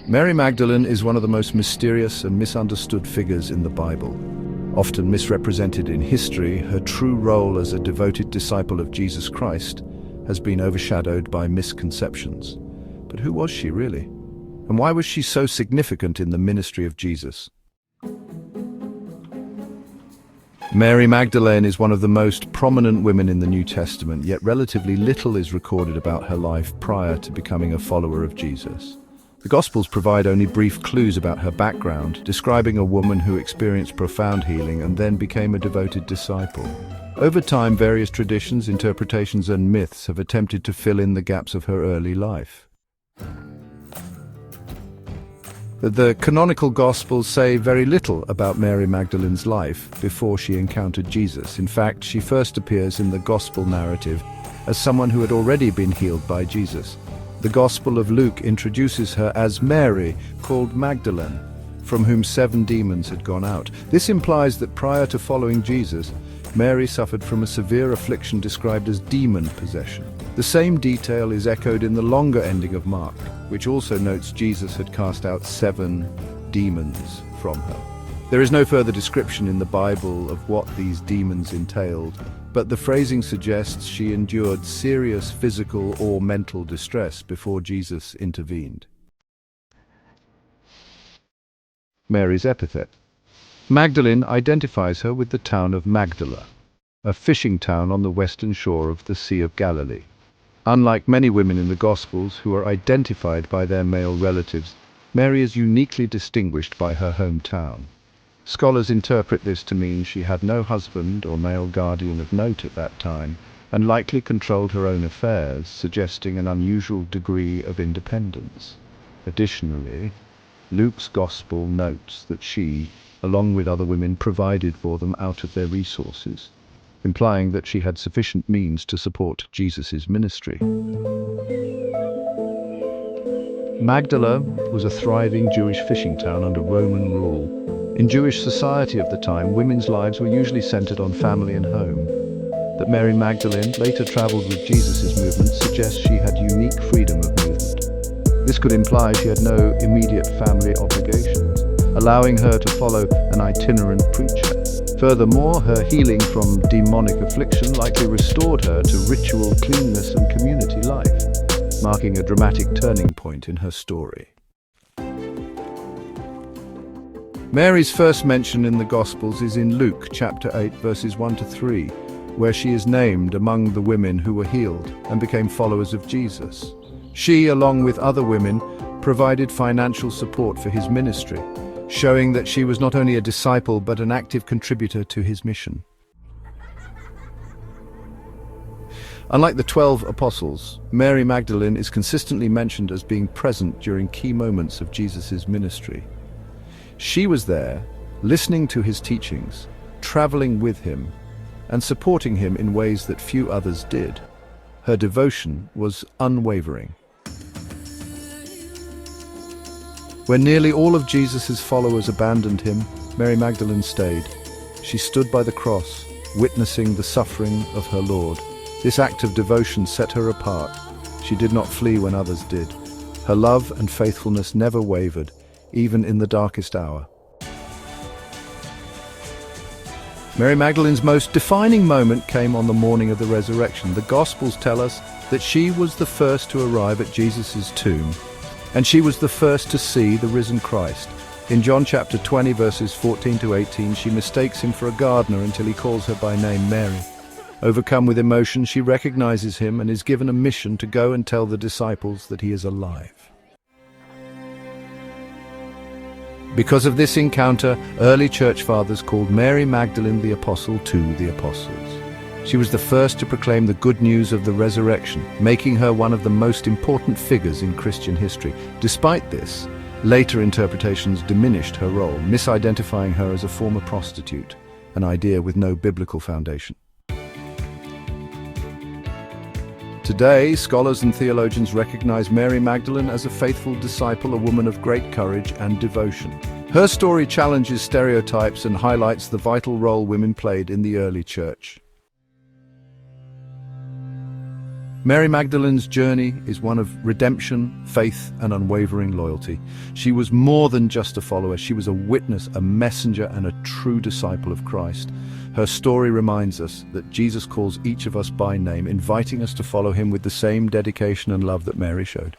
Mary Magdalene is one of the most mysterious and misunderstood figures in the Bible. Often misrepresented in history, her true role as a devoted disciple of Jesus Christ has been overshadowed by misconceptions. But who was she really? And why was she so significant in the ministry of Jesus? Mary Magdalene is one of the most prominent women in the New Testament, yet relatively little is recorded about her life prior to becoming a follower of Jesus. The Gospels provide only brief clues about her background, describing a woman who experienced profound healing and then became a devoted disciple. Over time, various traditions, interpretations, and myths have attempted to fill in the gaps of her early life. The canonical Gospels say very little about Mary Magdalene's life before she encountered Jesus. In fact, she first appears in the Gospel narrative as someone who had already been healed by Jesus. The Gospel of Luke introduces her as Mary, called Magdalene, from whom 7 demons had gone out. This implies that prior to following Jesus, Mary suffered from a severe affliction described as demon possession. The same detail is echoed in the longer ending of Mark, which also notes Jesus had cast out 7 demons from her. There is no further description in the Bible of what these demons entailed, but the phrasing suggests she endured serious physical or mental distress before Jesus intervened. Mary's epithet. Magdalene identifies her with the town of Magdala, a fishing town on the western shore of the Sea of Galilee. Unlike many women in the Gospels who are identified by their male relatives, Mary is uniquely distinguished by her hometown. Scholars interpret this to mean she had no husband or male guardian of note at that time, and likely controlled her own affairs, suggesting an unusual degree of independence. Additionally, Luke's Gospel notes that she, along with other women, provided for them out of their resources, implying that she had sufficient means to support Jesus' ministry. Magdala was a thriving Jewish fishing town under Roman rule. In Jewish society of the time, women's lives were usually centered on family and home. That Mary Magdalene later traveled with Jesus' movement suggests she had unique freedom of movement. This could imply she had no immediate family obligations, allowing her to follow an itinerant preacher. Furthermore, her healing from demonic affliction likely restored her to ritual cleanness and community life, marking a dramatic turning point in her story. Mary's first mention in the Gospels is in Luke chapter 8 verses 1 to 3, where she is named among the women who were healed and became followers of Jesus. She, along with other women, provided financial support for his ministry, showing that she was not only a disciple but an active contributor to his mission. Unlike the 12 apostles, Mary Magdalene is consistently mentioned as being present during key moments of Jesus' ministry. She was there, listening to his teachings, traveling with him, and supporting him in ways that few others did. Her devotion was unwavering. When nearly all of Jesus' followers abandoned him, Mary Magdalene stayed. She stood by the cross, witnessing the suffering of her Lord. This act of devotion set her apart. She did not flee when others did. Her love and faithfulness never wavered, even in the darkest hour. Mary Magdalene's most defining moment came on the morning of the resurrection. The Gospels tell us that she was the first to arrive at Jesus' tomb, and she was the first to see the risen Christ. In John chapter 20 verses 14 to 18, she mistakes him for a gardener until he calls her by name Mary. Overcome with emotion, she recognizes him and is given a mission to go and tell the disciples that he is alive. Because of this encounter, early church fathers called Mary Magdalene the Apostle to the Apostles. She was the first to proclaim the good news of the resurrection, making her one of the most important figures in Christian history. Despite this, later interpretations diminished her role, misidentifying her as a former prostitute, an idea with no biblical foundation. Today, scholars and theologians recognize Mary Magdalene as a faithful disciple, a woman of great courage and devotion. Her story challenges stereotypes and highlights the vital role women played in the early church. Mary Magdalene's journey is one of redemption, faith, and unwavering loyalty. She was more than just a follower. She was a witness, a messenger, and a true disciple of Christ. Her story reminds us that Jesus calls each of us by name, inviting us to follow him with the same dedication and love that Mary showed.